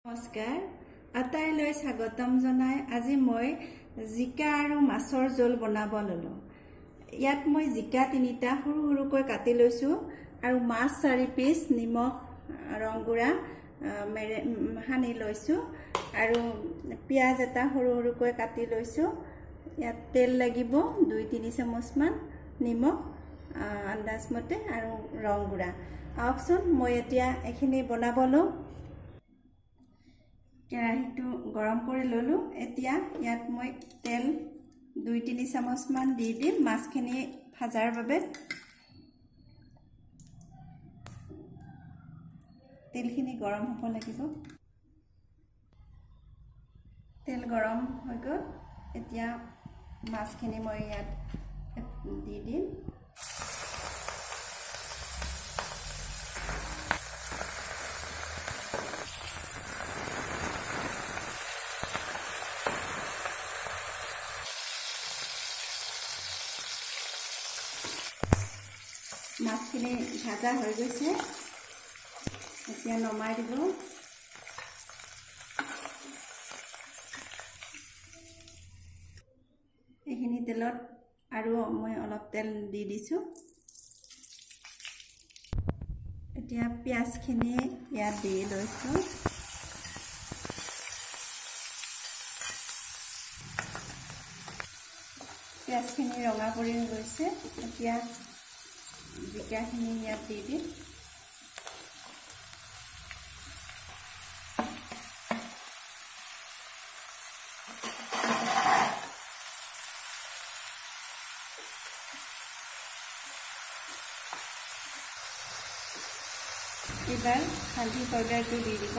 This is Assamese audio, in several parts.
নমস্কাৰ আটাইলৈ স্বাগতম জনাই আজি মই জিকা আৰু মাছৰ জোল বনাব ললো। ইয়াত মই জিকা 3টা সৰু সৰুকৈ কাটি লৈছো আৰু মাছ 4 পিস নিমখ ৰংগুৰা হানি লৈছো আৰু পিয়াজ এটা সৰু সৰুকৈ কাটি লৈছো। ইয়াত তেল লাগিব 2-3 চামুচ মান, নিমখ আন্দাজ মতে আৰু ৰংগুৰা। আহকচোন মই এতিয়া এখিনি বনাবলো। কেৰাহীটো গৰম কৰি ললো। এতিয়া ইয়াত মই তেল 2-3 চামুচ মান দি দিম মাছখিনি ভাজাৰ বাবে। তেলখিনি গৰম হ'ব লাগিব। তেল গৰম হৈ গ'ল। এতিয়া মাছখিনি মই ইয়াত দি দিম। মাছখিনি ভাজা হৈ গৈছে। এতিয়া নমাই দিব। এইখিনি তেলত আৰু মই অলপ তেল দি দিছো। এতিয়া পিয়াজখিনি ইয়াত দি লৈছো। পিয়াজখিনি ৰঙা পৰি গৈছে। এতিয়া জিকাখিনি ইয়াত দি দিম। এবাৰ হালধি পাউডাৰটো দি দিব।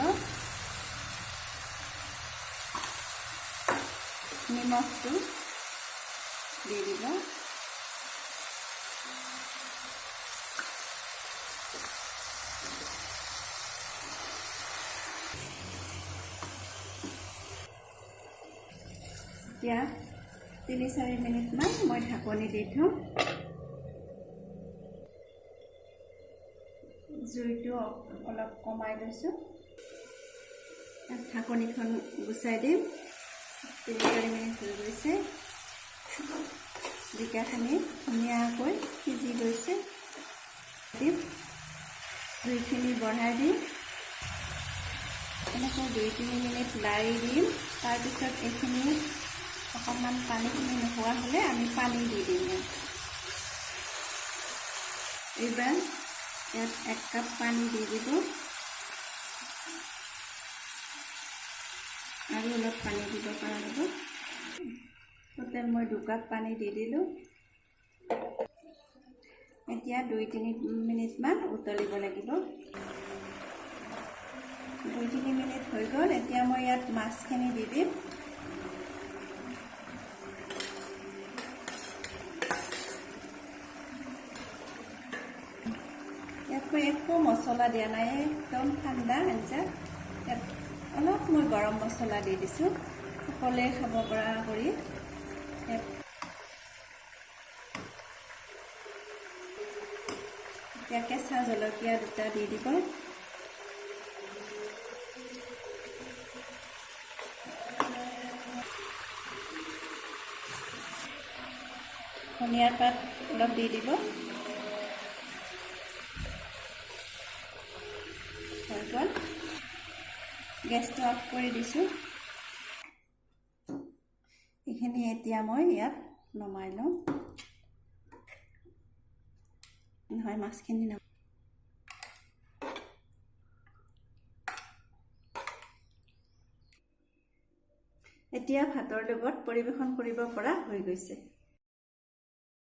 নিমখটো দি দিব। এতিয়া 3-4 মিনিট মান মই ঢাকনি দি থম। জুইটো অলপ কমাই লৈছো। ঢাকনিখন গুচাই দিম। 3-4 মিনিট হৈ গৈছে। জিকাখিনি ধুনীয়াকৈ সিজি গৈছে। জুইখিনি বঢ়াই দিম। এনেকৈ 2-3 মিনিট লাৰি দিম। তাৰপিছত এইখিনি অকণমান পানীখিনি নোহোৱা হ'লে আমি পানী দি দিম। এইবাৰ ইয়াত 1 কাপ পানী দি দিব আৰু অলপ পানী দিব পৰা যাব। টোটেল মই 2 কাপ পানী দি দিলোঁ। এতিয়া 2-3 মিনিট মান উতলিব লাগিব। 2-3 মিনিট হৈ গ'ল। এতিয়া মই ইয়াত মাছখিনি দি দিম। ইয়াত মই একো মছলা দিয়া নাই, একদম ঠাণ্ডা আঞ্জা। ইয়াত অলপ মই গৰম মছলা দি দিছোঁ, সকলোৱে খাব পৰা কৰি। এতিয়া কেঁচা জলকীয়া 2টা দি দিব। ধনিয়াৰ পাত অলপ দি দিব। হৈ গ'ল। গেছটো অফ কৰি দিছোঁ। এইখিনি এতিয়া মই ইয়াত নমাই লওঁ। নহয়, মাছখিনি ন। এতিয়া ভাতৰ লগত পৰিৱেশন কৰিব পৰা হৈ গৈছে।